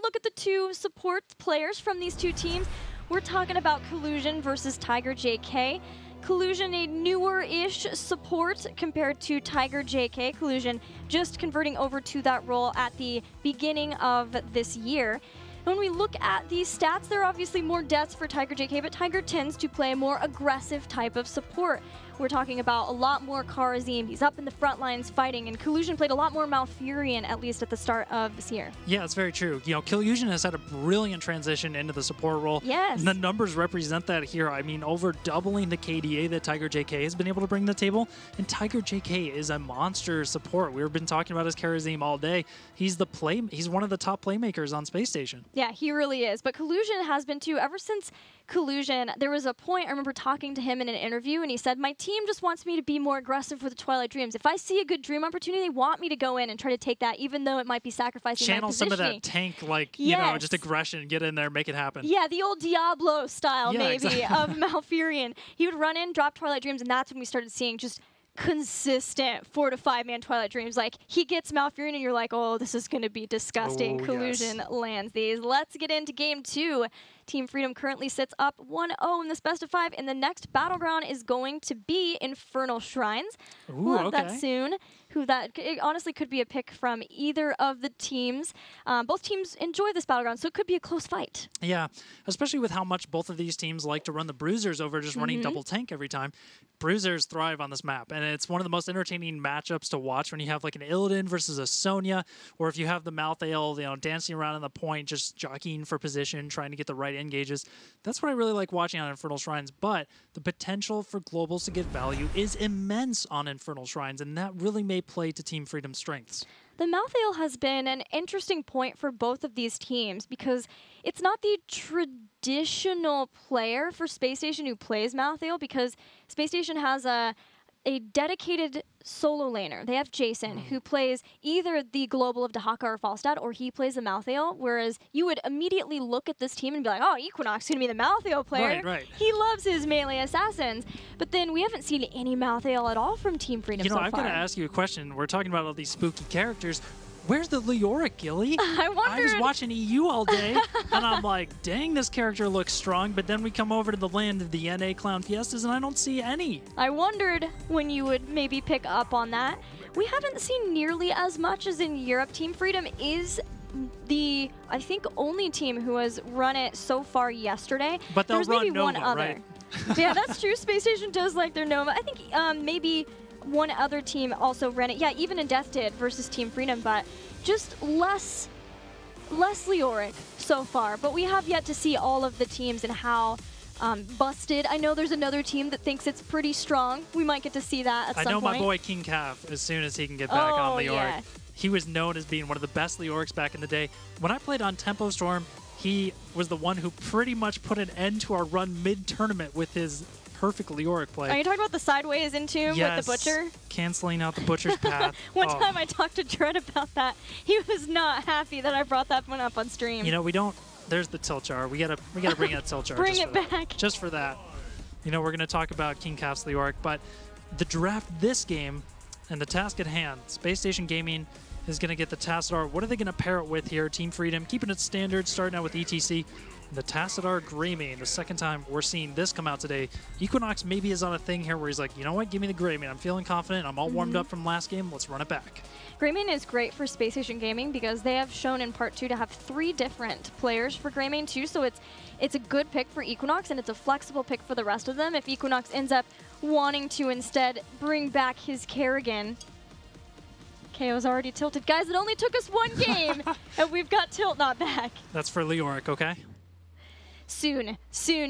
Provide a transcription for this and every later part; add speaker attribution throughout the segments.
Speaker 1: a look at the two support players from these two teams. We're talking about Collusion versus Tiger JK. Collusion, a newer-ish support compared to Tiger JK. Collusion just converting over to that role at the beginning of this year. When we look at these stats, there are obviously more deaths for Tiger JK, but Tiger tends to play a more aggressive type of support. We're talking about a lot more Karazim. He's up in the front lines fighting, and Collusion played a lot more Malfurion, at least at the start of this year.
Speaker 2: Yeah, it's very true. You know, Collusion has had a brilliant transition into the support role.
Speaker 1: Yes.
Speaker 2: And the numbers represent that here. I mean, over doubling the KDA that Tiger JK has been able to bring to the table. And Tiger JK is a monster support. We've been talking about his Karazim all day. He's one of the top playmakers on Space Station.
Speaker 1: Yeah, he really is. But Collusion has been too. Ever since Collusion, there was a point I remember talking to him in an interview, and he said, my team just wants me to be more aggressive with the Twilight Dreams. If I see a good dream opportunity, they want me to go in and try to take that, even though it might be sacrificing my positioning.
Speaker 2: Channel some of that tank, like, you know, just aggression, get in there, make it happen.
Speaker 1: Yeah, the old Diablo style, maybe,
Speaker 2: exactly.
Speaker 1: of Malfurion. He would run in, drop Twilight Dreams, and that's when we started seeing just consistent 4 to 5 man Twilight Dreams. Like, he gets Malfurion and you're like, oh, this is going to be disgusting.
Speaker 2: Oh,
Speaker 1: Collusion lands these. Let's get into game 2. Team Freedom currently sits up 1-0 in this best of 5, and the next battleground is going to be Infernal Shrines. We'll have that soon. It honestly could be a pick from either of the teams. Both teams enjoy this battleground, so it could be a close fight.
Speaker 2: Yeah, especially with how much both of these teams like to run the Bruisers over just running double tank every time. Bruisers thrive on this map, and it's one of the most entertaining matchups to watch when you have like an Illidan versus a Sonya, or if you have the Malthael, you know, dancing around in the point, just jockeying for position, trying to get the right engages. That's what I really like watching on Infernal Shrines, but the potential for globals to get value is immense on Infernal Shrines, and that really may play to Team Freedom's strengths.
Speaker 1: The Malthael has been an interesting point for both of these teams because it's not the traditional player for Space Station who plays Malthael, because Space Station has a dedicated solo laner. They have Jason, who plays either the global of Dahaka or Falstad, or he plays the Malthael, whereas you would immediately look at this team and be like, oh, Equinox is going to be the Malthael player.
Speaker 2: Right.
Speaker 1: He loves his melee assassins. But then we haven't seen any Malthael at all from Team Freedom so far.
Speaker 2: I've got to ask you a question. We're talking about all these spooky characters. Where's the Leoric, Gilly?
Speaker 1: I was
Speaker 2: watching EU all day, and I'm like, dang, this character looks strong, but then we come over to the land of the NA Clown Fiestas, and I don't see any.
Speaker 1: I wondered when you would maybe pick up on that. We haven't seen nearly as much as in Europe. Team Freedom is the, I think, only team who has run it so far yesterday.
Speaker 2: But they'll
Speaker 1: There's
Speaker 2: run
Speaker 1: maybe
Speaker 2: Nova,
Speaker 1: one other.
Speaker 2: right?
Speaker 1: Yeah, that's true. Space Station does like their Nova. I think maybe one other team also ran it. Yeah, even in Death did versus Team Freedom, but just less Leoric so far. But we have yet to see all of the teams and how busted. I know there's another team that thinks it's pretty strong. We might get to see that at some point.
Speaker 2: I know my boy King Calf, as soon as he can get back on Leoric.
Speaker 1: Yeah.
Speaker 2: He was known as being one of the best Leorics back in the day. When I played on Tempo Storm, he was the one who pretty much put an end to our run mid-tournament with his perfect Leoric play.
Speaker 1: Are you talking about the sideways into with the Butcher?
Speaker 2: Canceling out the Butcher's path.
Speaker 1: One time I talked to Dread about that. He was not happy that I brought that one up on stream.
Speaker 2: You know, we don't. There's the tilt jar. We gotta bring that tilt jar.
Speaker 1: Bring it back.
Speaker 2: Just for that. You know, we're gonna talk about King Calf's Leoric, but the draft this game and the task at hand, Space Station Gaming is gonna get the Tassadar. What are they gonna pair it with here? Team Freedom keeping it standard, starting out with ETC. The Tassadar Greymane, the second time we're seeing this come out today. Equinox maybe is on a thing here where he's like, you know what, give me the Greymane. I'm feeling confident. I'm all warmed up from last game. Let's run it back.
Speaker 1: Greymane is great for Space Station Gaming because they have shown in Part 2 to have 3 different players for Greymane too, so it's a good pick for Equinox, and it's a flexible pick for the rest of them if Equinox ends up wanting to instead bring back his Kerrigan. KO's already tilted. Guys, it only took us 1 game, and we've got tilt not back.
Speaker 2: That's for Leoric, okay?
Speaker 1: Soon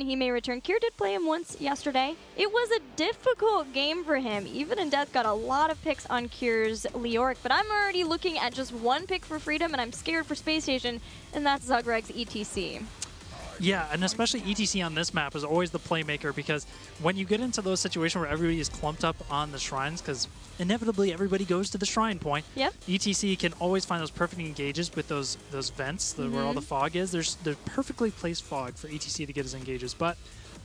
Speaker 1: he may return. Kier did play him once yesterday. It was a difficult game for him. Even in Death got a lot of picks on Kier's Leoric, but I'm already looking at just 1 pick for Freedom, and I'm scared for Space Station, and that's Zugreg's ETC.
Speaker 2: Yeah, and especially ETC on this map is always the playmaker, because when you get into those situations where everybody is clumped up on the shrines, because inevitably everybody goes to the shrine point, ETC can always find those perfect engages with those vents where all the fog is. There's perfectly placed fog for ETC to get his engages. But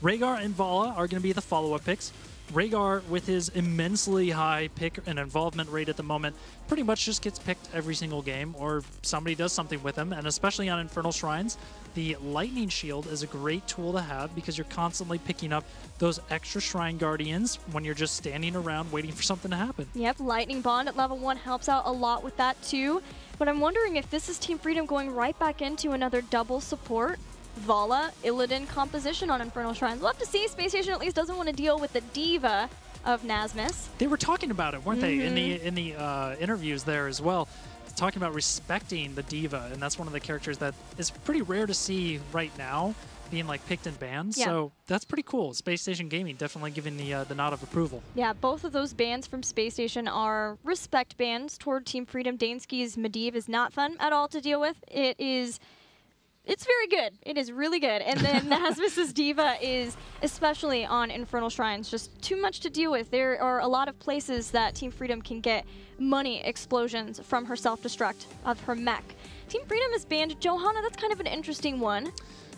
Speaker 2: Rhaegar and Vala are going to be the follow-up picks. Rhaegar, with his immensely high pick and involvement rate at the moment, pretty much just gets picked every single game, or somebody does something with him, and especially on Infernal Shrines, the Lightning Shield is a great tool to have because you're constantly picking up those extra Shrine Guardians when you're just standing around waiting for something to happen.
Speaker 1: Yep, Lightning Bond at level 1 helps out a lot with that too, but I'm wondering if this is Team Freedom going right back into another double support Vala, Illidan composition on Infernal Shrines. We'll have to see. SpaceStation at least doesn't want to deal with the diva of Nasmus.
Speaker 2: They were talking about it, weren't they, in the interviews there as well, talking about respecting the diva, and that's one of the characters that is pretty rare to see right now being like picked and banned. Yeah. So that's pretty cool. SpaceStation Gaming definitely giving the nod of approval. Yeah,
Speaker 1: both of those bans from SpaceStation are respect bans toward Team Freedom. Dansky's Medivh is not fun at all to deal with. It's very good. It is really good. And then Nasmus's Diva is, especially on Infernal Shrines, just too much to deal with. There are a lot of places that Team Freedom can get money explosions from her self-destruct of her mech. Team Freedom has banned Johanna. That's kind of an interesting one.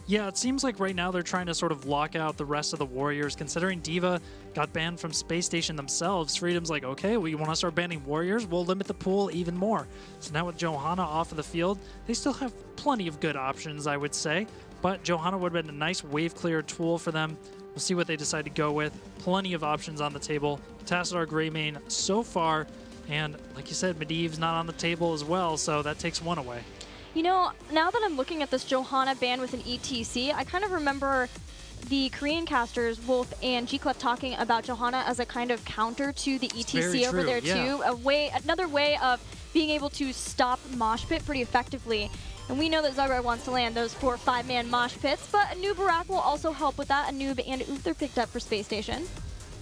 Speaker 2: Yeah, it seems like right now they're trying to sort of lock out the rest of the Warriors. Considering Diva got banned from SpaceStation themselves, Freedom's like, okay, well, you want to start banning Warriors? We'll limit the pool even more. So now with Johanna off of the field, they still have plenty of good options, I would say. But Johanna would have been a nice wave clear tool for them. We'll see what they decide to go with. Plenty of options on the table. Tassadar Greymane so far. And like you said, Medivh's not on the table as well, so that takes one away.
Speaker 1: You know, now that I'm looking at this Johanna ban with an ETC, I kind of remember the Korean casters, Wolf and G-Clef, talking about Johanna as a kind of counter to the ETC over there too. Another way of being able to stop mosh pit pretty effectively. And we know that Zagreb wants to land those 4 5-man mosh pits, but Anubarak will also help with that. Anub and Uther picked up for SpaceStation.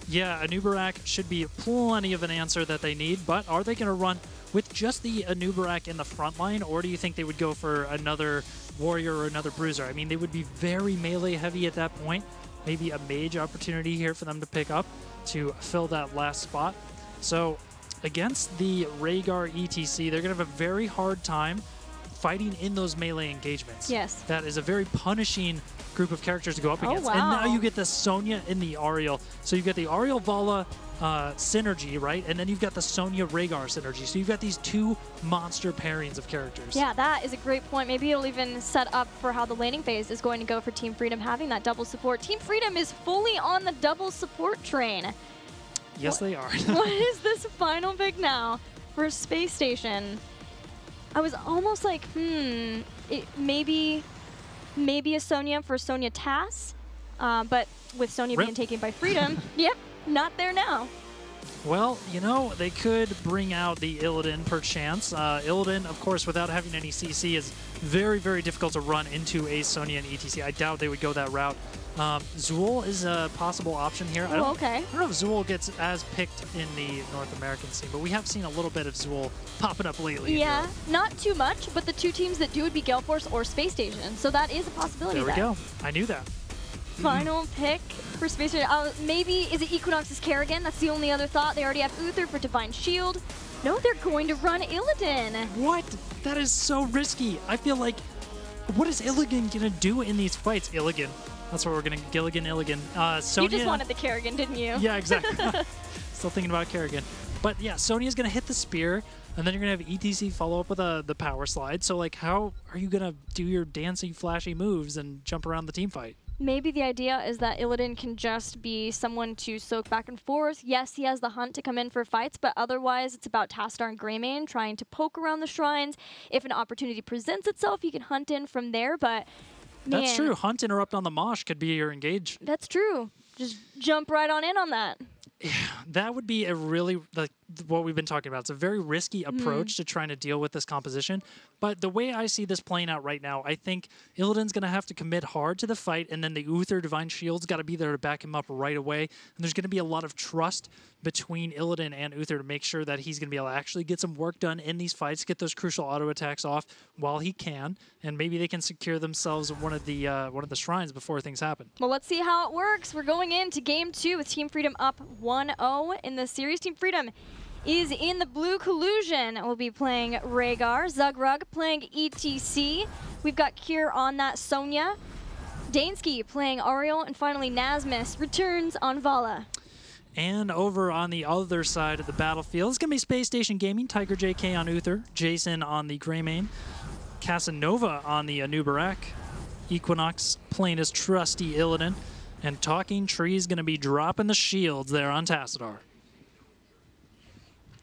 Speaker 2: Yeah, Anubarak should be plenty of an answer that they need, but are they going to run with just the Anubarak in the front line, or do you think they would go for another Warrior or another Bruiser? I mean, they would be very melee heavy at that point. Maybe a mage opportunity here for them to pick up to fill that last spot. So against the Rhaegar ETC, they're going to have a very hard time fighting in those melee engagements.
Speaker 1: Yes.
Speaker 2: That is a very punishing group of characters to go up against.
Speaker 1: Wow.
Speaker 2: And now you get the Sonya in the Ariel. So you get the Ariel Vala synergy, right? And then you've got the Sonya Rhaegar synergy. So you've got these two monster pairings of characters.
Speaker 1: Yeah, that is a great point. Maybe it'll even set up for how the laning phase is going to go for Team Freedom, having that double support. Team Freedom is fully on the double support train.
Speaker 2: Yes, they are.
Speaker 1: What is this final pick now for SpaceStation? I was almost like, maybe a Sonya for Sonya Tass, but with Sonya being taken by Freedom, yep, not there now.
Speaker 2: Well, you know, they could bring out the Illidan perchance. Illidan, of course, without having any CC, is very, very difficult to run into a Sonya and ETC. I doubt they would go that route. Zool is a possible option here. I don't know if Zool gets as picked in the North American scene, but we have seen a little bit of Zool popping up lately.
Speaker 1: Yeah, not too much, but the two teams that do would be Gale Force or SpaceStation, so that is a possibility.
Speaker 2: There we go. I knew that.
Speaker 1: Final pick for SpaceStation. Maybe is it Equinox's Kerrigan? That's the only other thought. They already have Uther for Divine Shield. No, they're going to run Illidan.
Speaker 2: What? That is so risky. I feel like, what is Illidan going to do in these fights? Illigan. That's what we're going to Gilligan, Illigan. Sonya.
Speaker 1: You just wanted the Kerrigan, didn't you?
Speaker 2: Yeah, exactly. Still thinking about Kerrigan. But yeah, Sonya's going to hit the spear, and then you're going to have ETC follow up with the power slide. So, like, how are you going to do your dancing, flashy moves and jump around the team fight?
Speaker 1: Maybe the idea is that Illidan can just be someone to soak back and forth. Yes, he has the hunt to come in for fights, but otherwise it's about Tassadar and Greymane trying to poke around the shrines. If an opportunity presents itself, he can hunt in from there, but man,
Speaker 2: that's true. Hunt interrupt on the mosh could be your engage.
Speaker 1: That's true. Just jump right on in on that.
Speaker 2: Yeah, that would be a really, like what we've been talking about. It's a very risky approach to trying to deal with this composition. But the way I see this playing out right now, I think Illidan's going to have to commit hard to the fight, and then the Uther Divine Shield's got to be there to back him up right away. And there's going to be a lot of trust between Illidan and Uther to make sure that he's going to be able to actually get some work done in these fights, get those crucial auto attacks off while he can, and maybe they can secure themselves one of the shrines before things happen.
Speaker 1: Well, let's see how it works. We're going into Game 2 with Team Freedom up 1-0 in the series. Team Freedom is in the blue collusion. We'll be playing Rhaegar, Zugrug playing ETC. We've got Kier on that Sonya. Dansky playing Ariel, and finally Nasmus returns on Vala.
Speaker 2: And over on the other side of the battlefield, it's going to be Space Station Gaming, Tiger JK on Uther, Jason on the Greymane, Casanova on the Anubarak, Equinox playing his trusty Illidan, and Talking Tree's going to be dropping the shields there on Tassadar.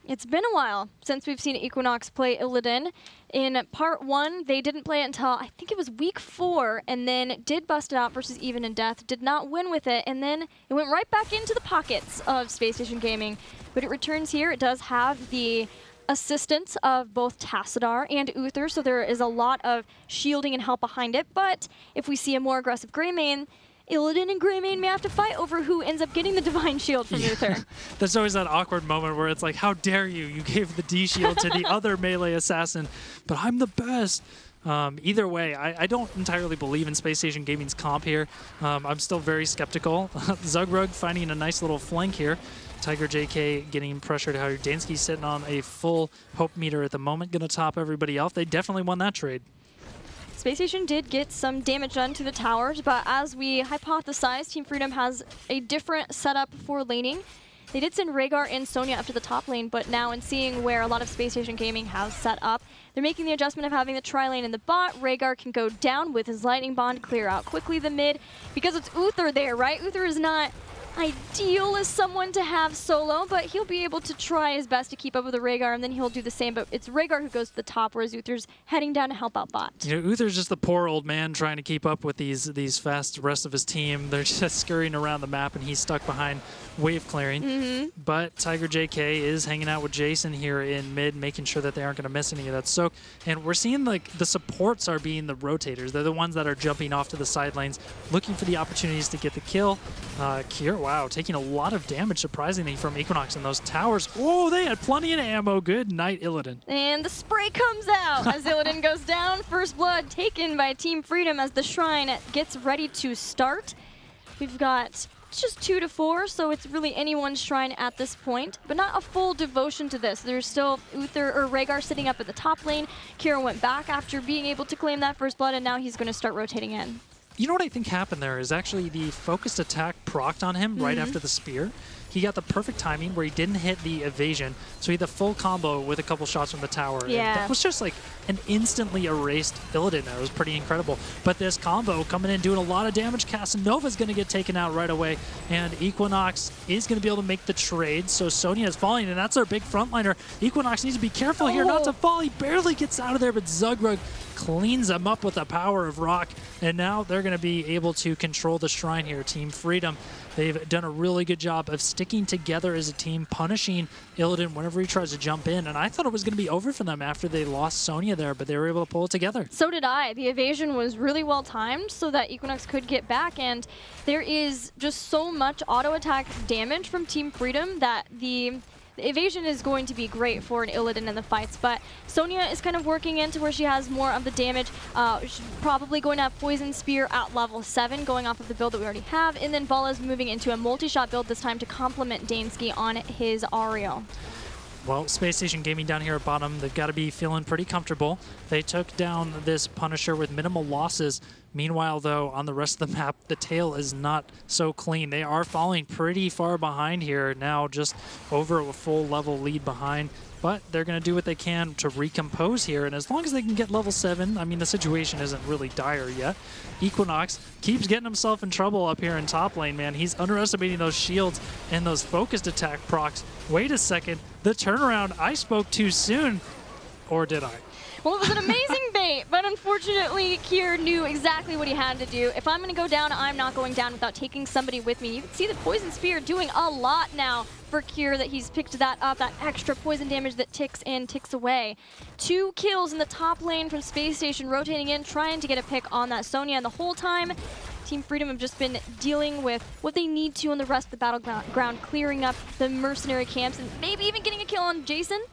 Speaker 1: It's been a while since we've seen Equinox play Illidan. In part 1, they didn't play it until, I think it was week 4, and then did bust it out versus Even in Death, did not win with it, and then it went right back into the pockets of Space Station Gaming. But it returns here. It does have the assistance of both Tassadar and Uther, so there is a lot of shielding and help behind it. But if we see a more aggressive Greymane, Illidan and Greymane may have to fight over who ends up getting the Divine Shield from Uther.
Speaker 2: There's always that awkward moment where it's like, how dare you? You gave the D shield to the other melee assassin, but I'm the best. Either way, I don't entirely believe in Space Station Gaming's comp here. I'm still very skeptical. Zugrug finding a nice little flank here. Tiger JK getting pressured out. Dansky's sitting on a full hope meter at the moment, going to top everybody else. They definitely won that trade.
Speaker 1: Space Station did get some damage done to the towers, but as we hypothesized, Team Freedom has a different setup for laning. They did send Rhaegar and Sonya up to the top lane, but now in seeing where a lot of Space Station Gaming has set up, they're making the adjustment of having the tri-lane in the bot. Rhaegar can go down with his Lightning Bond, clear out quickly the mid, because it's Uther there, right? Uther is not ideal as someone to have solo, but he'll be able to try his best to keep up with the Rhaegar, and then he'll do the same, but it's Rhaegar who goes to the top, whereas Uther's heading down to help out bot.
Speaker 2: You know, Uther's just the poor old man trying to keep up with these fast rest of his team. They're just scurrying around the map, and he's stuck behind wave clearing. But Tiger JK is hanging out with Jason here in mid, making sure that they aren't going to miss any of that soak. And we're seeing like the supports are being the rotators. They're the ones that are jumping off to the side lanes, looking for the opportunities to get the kill. Kier, wow, taking a lot of damage, surprisingly, from Equinox in those towers. Oh, they had plenty of ammo. Good night, Illidan.
Speaker 1: And the spray comes out as Illidan goes down. First blood taken by Team Freedom as the Shrine gets ready to start. We've got just 2 to 4, so it's really anyone's Shrine at this point, but not a full devotion to this. There's still Uther or Rhaegar sitting up at the top lane. Kira went back after being able to claim that first blood, and now he's going to start rotating in.
Speaker 2: You know what I think happened there is actually the focused attack procced on him right after the spear. He got the perfect timing where he didn't hit the evasion, so he had the full combo with a couple shots from the tower.
Speaker 1: Yeah.
Speaker 2: And that was just like an instantly erased Illidan there. It was pretty incredible. But this combo coming in doing a lot of damage. Casanova's going to get taken out right away, and Equinox is going to be able to make the trade. So Sonya is falling, and that's our big frontliner. Equinox needs to be careful here not to fall. He barely gets out of there, but Zugrug cleans him up with the power of rock, and now they're going to be able to control the Shrine here. Team Freedom, they've done a really good job of sticking together as a team, punishing Illidan whenever he tries to jump in, and I thought it was going to be over for them after they lost Sonya there, but they were able to pull it together.
Speaker 1: So did I. The evasion was really well timed so that Equinox could get back, and there is just so much auto attack damage from Team Freedom that the evasion is going to be great for an Illidan in the fights, but Sonya is kind of working into where she has more of the damage. She's probably going to have Poison Spear at level 7, going off of the build that we already have, and then Vala's moving into a multi-shot build this time to complement Dansky on his Ariel.
Speaker 2: Well, Space Station Gaming down here at bottom, they've got to be feeling pretty comfortable. They took down this Punisher with minimal losses. Meanwhile, though, on the rest of the map, the tail is not so clean. They are falling pretty far behind here now, just over a full level lead behind. But they're going to do what they can to recompose here, and as long as they can get level 7, I mean, the situation isn't really dire yet. Equinox keeps getting himself in trouble up here in top lane, man. He's underestimating those shields and those focused attack procs. Wait a second, the turnaround, I spoke too soon, or did I?
Speaker 1: Well, it was an amazing bait, but unfortunately, Kier knew exactly what he had to do. If I'm going to go down, I'm not going down without taking somebody with me. You can see the Poison Spear doing a lot now for Kier, that he's picked that up, that extra poison damage that ticks in, ticks away. 2 kills in the top lane from Space Station, rotating in, trying to get a pick on that Sonya, and the whole time, Team Freedom have just been dealing with what they need to on the rest of the battleground, clearing up the mercenary camps, and maybe even getting a kill on Jason.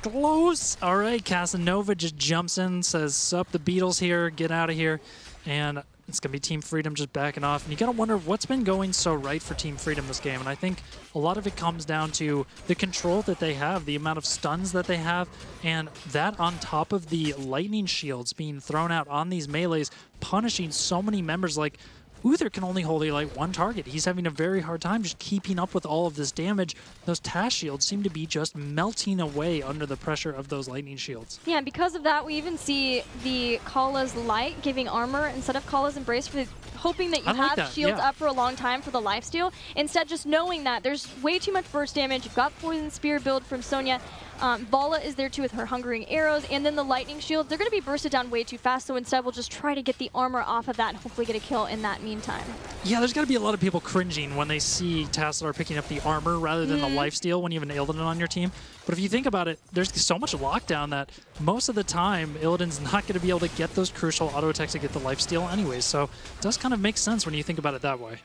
Speaker 2: Close. All right, Casanova just jumps in, says, sup the Beatles here, get out of here. And it's going to be Team Freedom just backing off. And you got to wonder what's been going so right for Team Freedom this game. And I think a lot of it comes down to the control that they have, the amount of stuns that they have, and that on top of the lightning shields being thrown out on these melees, punishing so many members. Like, Uther can only hold like one target. He's having a very hard time just keeping up with all of this damage. Those task shields seem to be just melting away under the pressure of those lightning shields.
Speaker 1: Yeah, and because of that, we even see the Kala's Light giving armor instead of Kala's Embrace, for hoping that you have shields up for a long time for the lifesteal. Instead, just knowing that there's way too much burst damage. You've got Poison Spear build from Sonya. Vala is there too with her Hungering Arrows, and then the Lightning Shields. They're going to be bursted down way too fast, so instead we'll just try to get the armor off of that and hopefully get a kill in that meantime.
Speaker 2: Yeah, there's got to be a lot of people cringing when they see Tassadar picking up the armor rather than the lifesteal when you have an Illidan on your team. But if you think about it, there's so much lockdown that most of the time Illidan's not going to be able to get those crucial auto attacks to get the lifesteal anyways. So it does kind of make sense when you think about it that way.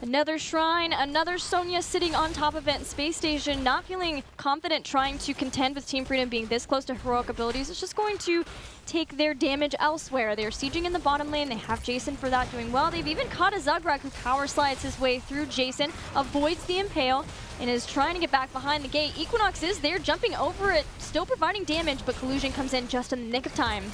Speaker 1: Another Shrine, another Sonya sitting on top of it in Space Station, not feeling confident trying to contend with Team Freedom being this close to heroic abilities. It's just going to take their damage elsewhere. They're sieging in the bottom lane. They have Jason for that doing well. They've even caught a Zugrug who power slides his way through Jason, avoids the Impale, and is trying to get back behind the gate. Equinox is there, jumping over it, still providing damage, but Collusion comes in just in the nick of time.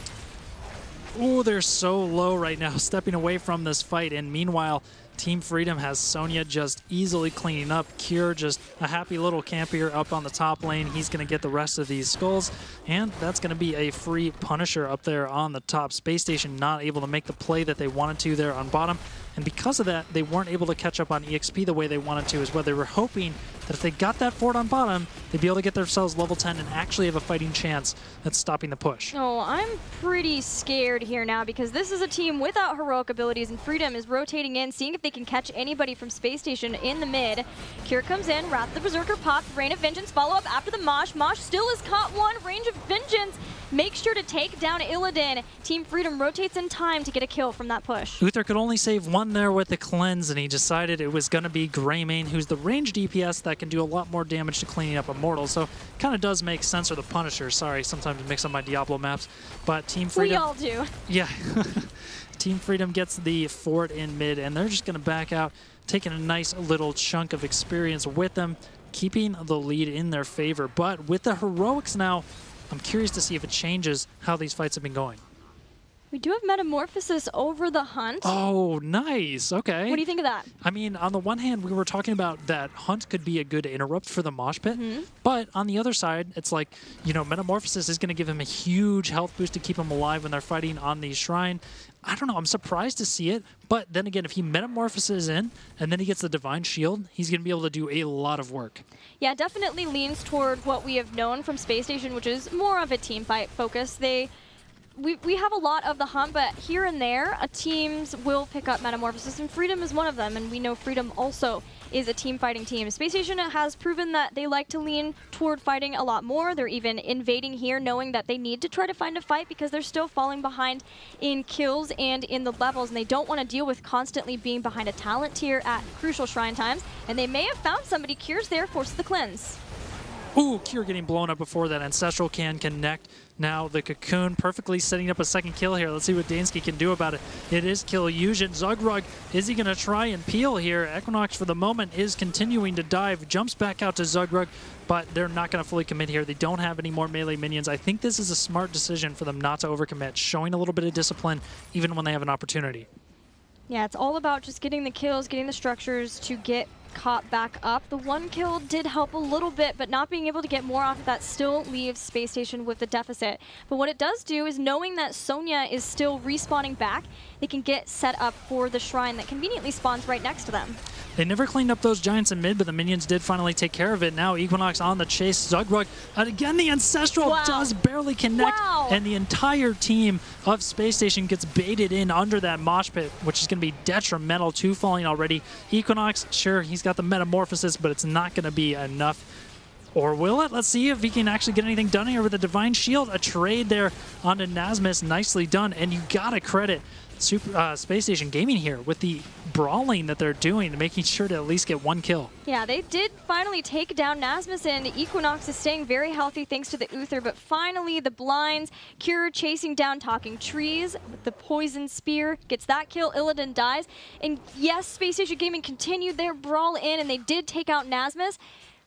Speaker 2: Ooh, they're so low right now, stepping away from this fight, and meanwhile, Team Freedom has Sonya just easily cleaning up. Cure just a happy little campier up on the top lane. He's going to get the rest of these skulls, and that's going to be a free Punisher up there on the top. Space Station not able to make the play that they wanted to there on bottom, and because of that, they weren't able to catch up on EXP the way they wanted to as well. They were hoping that if they got that fort on bottom, they'd be able to get themselves level 10 and actually have a fighting chance at stopping the push.
Speaker 1: Oh, I'm pretty scared here now because this is a team without heroic abilities, and Freedom is rotating in, seeing if they can catch anybody from Space Station in the mid. Cure comes in, Wrath the Berserker popped, Rain of Vengeance follow up after the Mosh. Mosh still has caught one, Range of Vengeance. Make sure to take down Illidan. Team Freedom rotates in time to get a kill from that push.
Speaker 2: Uther could only save one there with the cleanse, and he decided it was going to be Greymane, who's the range DPS that can do a lot more damage to cleaning up Immortals. So kind of does make sense for the Punisher. Sorry, sometimes I mix up my Diablo maps. But Team Freedom...
Speaker 1: We all do.
Speaker 2: Yeah. Team Freedom gets the fort in mid, and they're just going to back out, taking a nice little chunk of experience with them, keeping the lead in their favor. But with the heroics now, I'm curious to see if it changes how these fights have been going.
Speaker 1: We do have Metamorphosis over the Hunt.
Speaker 2: Oh, nice. Okay.
Speaker 1: What do you think of that?
Speaker 2: I mean, on the one hand, we were talking about that Hunt could be a good interrupt for the mosh pit, but on the other side, it's like, you know, Metamorphosis is going to give him a huge health boost to keep him alive when they're fighting on the Shrine. I don't know. I'm surprised to see it, but then again, if he metamorphoses in and then he gets the Divine Shield, he's going to be able to do a lot of work.
Speaker 1: Yeah, definitely leans toward what we have known from Space Station, which is more of a team fight focus. We have a lot of the Hunt, but here and there, teams will pick up Metamorphosis, and Freedom is one of them, and we know Freedom also is a team fighting team. Space Station has proven that they like to lean toward fighting a lot more. They're even invading here knowing that they need to try to find a fight because they're still falling behind in kills and in the levels, and they don't want to deal with constantly being behind a talent tier at crucial Shrine times, and they may have found somebody. Cure's there, forces the cleanse.
Speaker 2: Ooh, Cure getting blown up before that Ancestral can connect. Now the Cocoon perfectly setting up a second kill here. Let's see what Dansky can do about it. It is Killusion. Zugrug, is he going to try and peel here? Equinox for the moment is continuing to dive. Jumps back out to Zugrug, but they're not going to fully commit here. They don't have any more melee minions. I think this is a smart decision for them not to overcommit, showing a little bit of discipline even when they have an opportunity.
Speaker 1: Yeah, it's all about just getting the kills, getting the structures to get caught back up. The one kill did help a little bit, but not being able to get more off of that still leaves Space Station with the deficit. But what it does do is knowing that Sonya is still respawning back, they can get set up for the Shrine that conveniently spawns right next to them.
Speaker 2: They never cleaned up those giants in mid, but the minions did finally take care of it. Now Equinox on the chase. Zugrug, and again the Ancestral does barely connect, and the entire team of Space Station gets baited in under that mosh pit, which is going to be detrimental to Falling already. Equinox, sure, he's got the Metamorphosis, but it's not going to be enough. Or will it? Let's see if he can actually get anything done here with the Divine Shield. A trade there onto Nasmus, nicely done, and you gotta credit Space Station Gaming here with the brawling that they're doing, making sure to at least get one kill. Yeah,
Speaker 1: they did finally take down Nasmus, and Equinox is staying very healthy thanks to the Uther, but finally the blinds, Cure chasing down Talking Trees with the Poison Spear, gets that kill, Illidan dies, and yes, Space Station Gaming continued their brawl in, and they did take out Nasmus,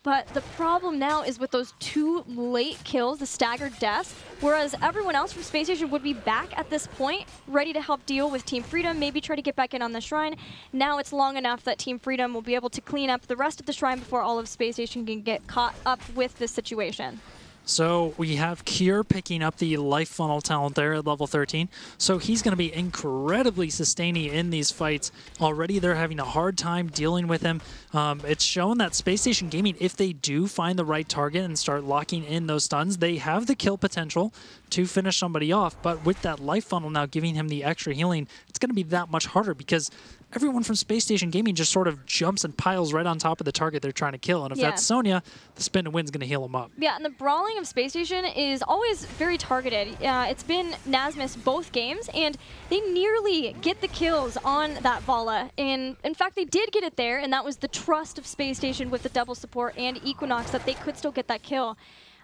Speaker 1: But the problem now is with those 2 late kills, the staggered deaths, whereas everyone else from SpaceStation would be back at this point, ready to help deal with Team Freedom, maybe try to get back in on the Shrine. Now it's long enough that Team Freedom will be able to clean up the rest of the Shrine before all of SpaceStation can get caught up with this situation.
Speaker 2: So we have Cure picking up the life funnel talent there at level 13. So he's going to be incredibly sustaining in these fights. Already they're having a hard time dealing with him. It's shown that SpaceStation Gaming, if they do find the right target and start locking in those stuns, they have the kill potential to finish somebody off. But with that life funnel now giving him the extra healing, it's going to be that much harder because everyone from SpaceStation Gaming just sort of jumps and piles right on top of the target they're trying to kill. And if that's Sonya, the spin and win's going to heal him up. Yeah,
Speaker 1: and the brawling of SpaceStation is always very targeted. It's been Nasmus both games, and they nearly get the kills on that Vala. And in fact, they did get it there, and that was the trust of SpaceStation with the double support and Equinox that they could still get that kill.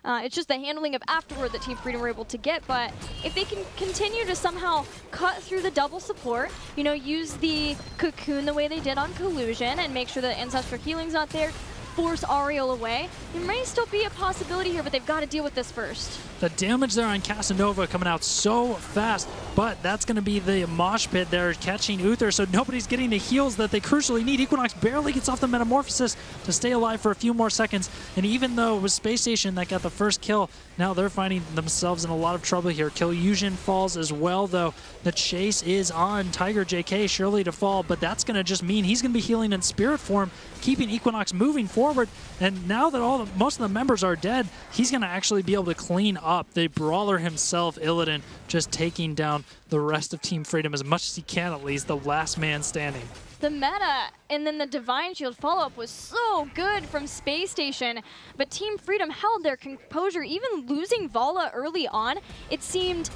Speaker 1: It's just the handling of afterward that Team Freedom were able to get, but if they can continue to somehow cut through the double support, you know, use the cocoon the way they did on Collusion and make sure that Ancestral Healing's not there, force Ariel away, there may still be a possibility here, but they've got to deal with this first.
Speaker 2: The damage there on Casanova coming out so fast, but that's going to be the mosh pit there catching Uther, so nobody's getting the heals that they crucially need. Equinox barely gets off the Metamorphosis to stay alive for a few more seconds, and even though it was SpaceStation that got the first kill, now they're finding themselves in a lot of trouble here. Killusion falls as well, though. The chase is on Tiger JK, surely to fall, but that's going to just mean he's going to be healing in spirit form, keeping Equinox moving forward, and now that most of the members are dead, he's going to actually be able to clean up. The brawler himself, Illidan, just taking down the rest of Team Freedom as much as he can, at least, the last man standing.
Speaker 1: The meta and then the Divine Shield follow-up was so good from SpaceStation, but Team Freedom held their composure, even losing Vala early on. It seemed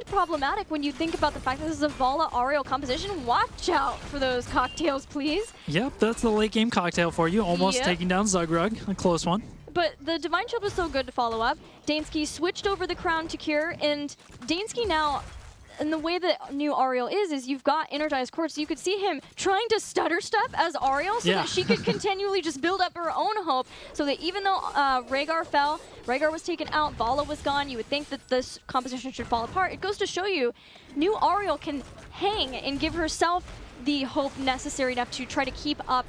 Speaker 1: problematic when you think about the fact that this is a Vala Ariel composition. Watch out for those cocktails, please.
Speaker 2: Yep, that's the late game cocktail for you, almost taking down Zugrug, a close one.
Speaker 1: But the Divine Shield was so good to follow up. Dansky switched over the crown to Cure, and Dansky now, and the way that new Ariel is you've got Energized Quartz, so you could see him trying to stutter step as Ariel so that she could continually just build up her own hope, so that even though Rhaegar fell, Rhaegar was taken out, Vala was gone, you would think that this composition should fall apart. It goes to show you, new Ariel can hang and give herself the hope necessary enough to try to keep up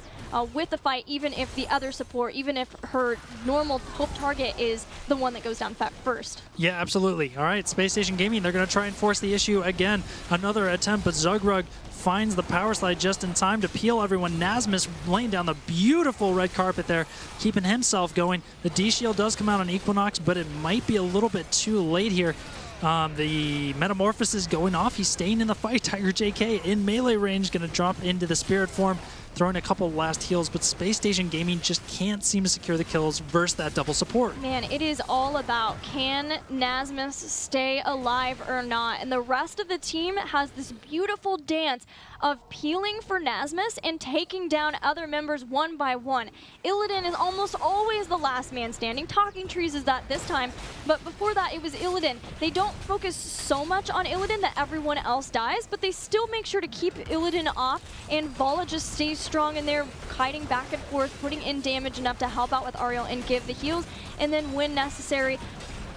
Speaker 1: with the fight, even if the other support, even if her normal hope target is the one that goes down first.
Speaker 2: Yeah, absolutely. All right, SpaceStation Gaming, they're going to try and force the issue again. Another attempt, but Zugrug finds the power slide just in time to peel everyone. Nasmus laying down the beautiful red carpet there, keeping himself going. The D-Shield does come out on Equinox, but it might be a little bit too late here. The Metamorphosis going off. He's staying in the fight. Tiger JK in melee range, going to drop into the spirit form, throwing a couple last heals, but SpaceStation Gaming just can't seem to secure the kills versus that double support.
Speaker 1: Man, it is all about can Nasmus stay alive or not, and the rest of the team has this beautiful dance of peeling for Nasmus and taking down other members one by one. Illidan is almost always the last man standing. Talking Trees is that this time, but before that it was Illidan. They don't focus so much on Illidan that everyone else dies, but they still make sure to keep Illidan off, and Vala just stays strong in there, kiting back and forth, putting in damage enough to help out with Ariel and give the heals, and then when necessary,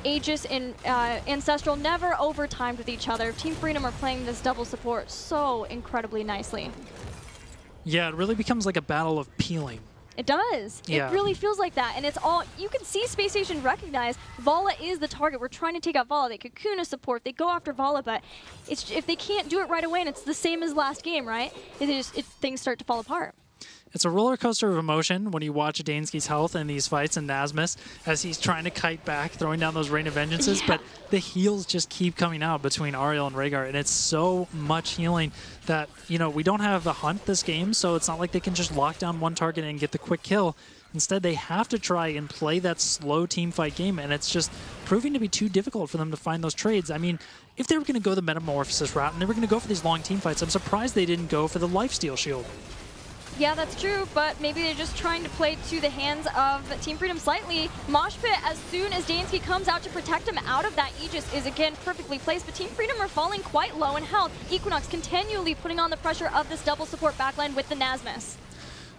Speaker 1: Aegis and Ancestral never overtimed with each other. Team Freedom are playing this double support so incredibly nicely.
Speaker 2: Yeah, it really becomes like a battle of peeling.
Speaker 1: It does. Yeah. It really feels like that. And it's all, you can see SpaceStation recognize Vala is the target. We're trying to take out Vala. They cocoon a support. They go after Vala, but it's, if they can't do it right away, and it's the same as last game, right? Things start to fall apart.
Speaker 2: It's a roller coaster of emotion when you watch Dansky's health in these fights and Nasmus as he's trying to kite back, throwing down those Rain of Vengeances, but the heals just keep coming out between Ariel and Rhaegar, and it's so much healing that, you know, we don't have a hunt this game, so it's not like they can just lock down one target and get the quick kill. Instead, they have to try and play that slow team fight game, and it's just proving to be too difficult for them to find those trades. I mean, if they were going to go the Metamorphosis route and they were going to go for these long team fights, I'm surprised they didn't go for the Lifesteal Shield.
Speaker 1: Yeah, that's true, but maybe they're just trying to play to the hands of Team Freedom slightly. Mosh Pit, as soon as Dansky comes out to protect him out of that Aegis, is again perfectly placed, but Team Freedom are falling quite low in health. Equinox continually putting on the pressure of this double support backline with the Nasmus.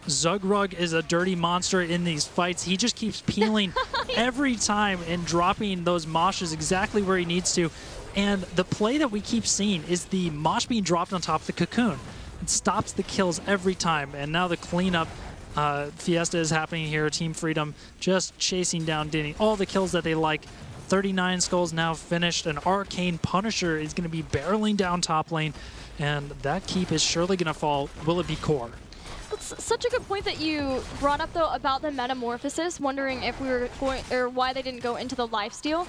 Speaker 2: Zugrug is a dirty monster in these fights. He just keeps peeling every time and dropping those moshes exactly where he needs to. And the play that we keep seeing is the mosh being dropped on top of the cocoon. It stops the kills every time. And now the cleanup fiesta is happening here. Team Freedom just chasing down Denny. All the kills that they like. 39 skulls now finished. An Arcane Punisher is going to be barreling down top lane. And that keep is surely going to fall. Will it be core?
Speaker 1: That's such a good point that you brought up, though, about the Metamorphosis, wondering if we were going, or why they didn't go into the lifesteal.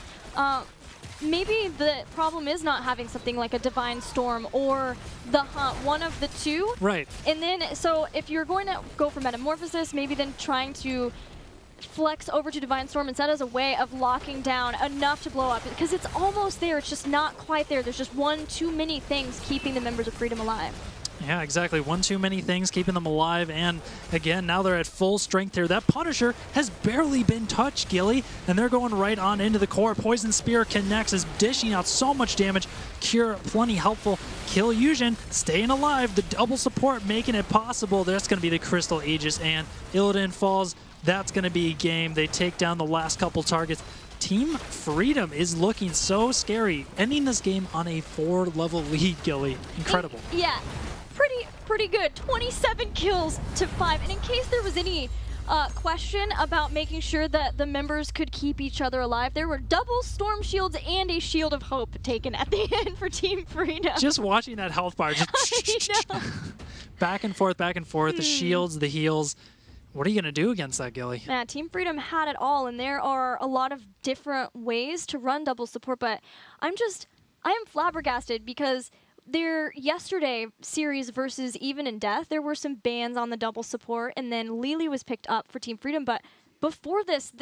Speaker 1: Maybe the problem is not having something like a Divine Storm or the Hunt, one of the two.
Speaker 2: Right.
Speaker 1: And then, so if you're going to go for Metamorphosis, maybe then trying to flex over to Divine Storm instead as a way of locking down enough to blow up, because it's almost there, it's just not quite there. There's just one too many things keeping the members of Freedom alive.
Speaker 2: Yeah, exactly. One too many things keeping them alive. And again, now they're at full strength here. That Punisher has barely been touched, Gilly. And they're going right on into the core. Poison Spear connects, is dishing out so much damage. Cure, plenty helpful. Kill Yujin, staying alive. The double support making it possible. That's going to be the Crystal Aegis. And Illidan falls. That's going to be game. They take down the last couple targets. Team Freedom is looking so scary. Ending this game on a 4-level lead, Gilly. Incredible.
Speaker 1: Yeah. Pretty good. 27 kills to 5. And in case there was any question about making sure that the members could keep each other alive, there were double Storm Shields and a Shield of Hope taken at the end for Team Freedom.
Speaker 2: Just watching that health bar, just back and forth, the shields, the heals. What are you going to do against that, Gilly?
Speaker 1: Yeah, Team Freedom had it all, and there are a lot of different ways to run double support, but I am flabbergasted because their yesterday series versus Even in Death, there were some bans on the double support, and then Lily was picked up for Team Freedom. But before this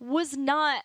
Speaker 1: was not,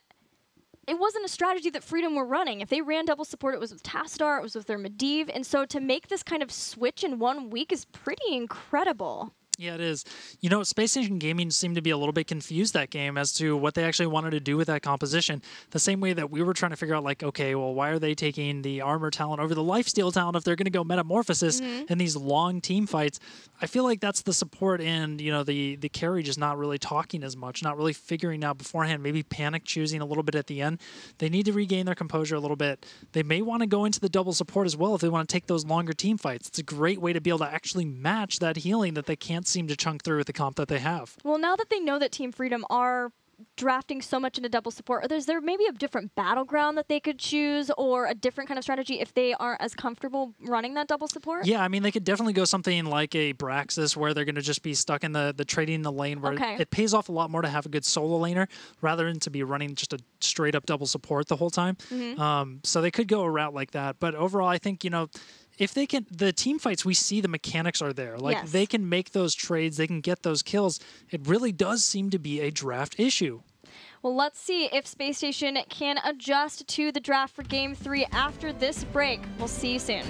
Speaker 1: it wasn't a strategy that Freedom were running. If they ran double support, it was with Tastar, it was with their Medivh. And so to make this kind of switch in 1 week is pretty incredible.
Speaker 2: Yeah, it is. You know, SpaceStation Gaming seemed to be a little bit confused that game as to what they actually wanted to do with that composition. The same way that we were trying to figure out, like, okay, well, why are they taking the armor talent over the lifesteal talent if they're going to go Metamorphosis in these long team fights? I feel like that's the support and, you know, the carry just not really talking as much, not really figuring out beforehand, maybe panic choosing a little bit at the end. They need to regain their composure a little bit. They may want to go into the double support as well if they want to take those longer team fights. It's a great way to be able to actually match that healing that they can't seem to chunk through with the comp that they have. Well,
Speaker 1: now that they know that Team Freedom are drafting so much into double support, is there maybe a different battleground that they could choose or a different kind of strategy if they aren't as comfortable running that double support?
Speaker 2: Yeah, I mean, they could definitely go something like a Braxis where they're going to just be stuck in the trading in the lane where it pays off a lot more to have a good solo laner rather than to be running just a straight up double support the whole time. So they could go a route like that. But overall, I think, you know, if they can, the team fights, we see the mechanics are there. Like, they can make those trades, they can get those kills. It really does seem to be a draft issue.
Speaker 1: Well, let's see if SpaceStation can adjust to the draft for Game 3 after this break. We'll see you soon.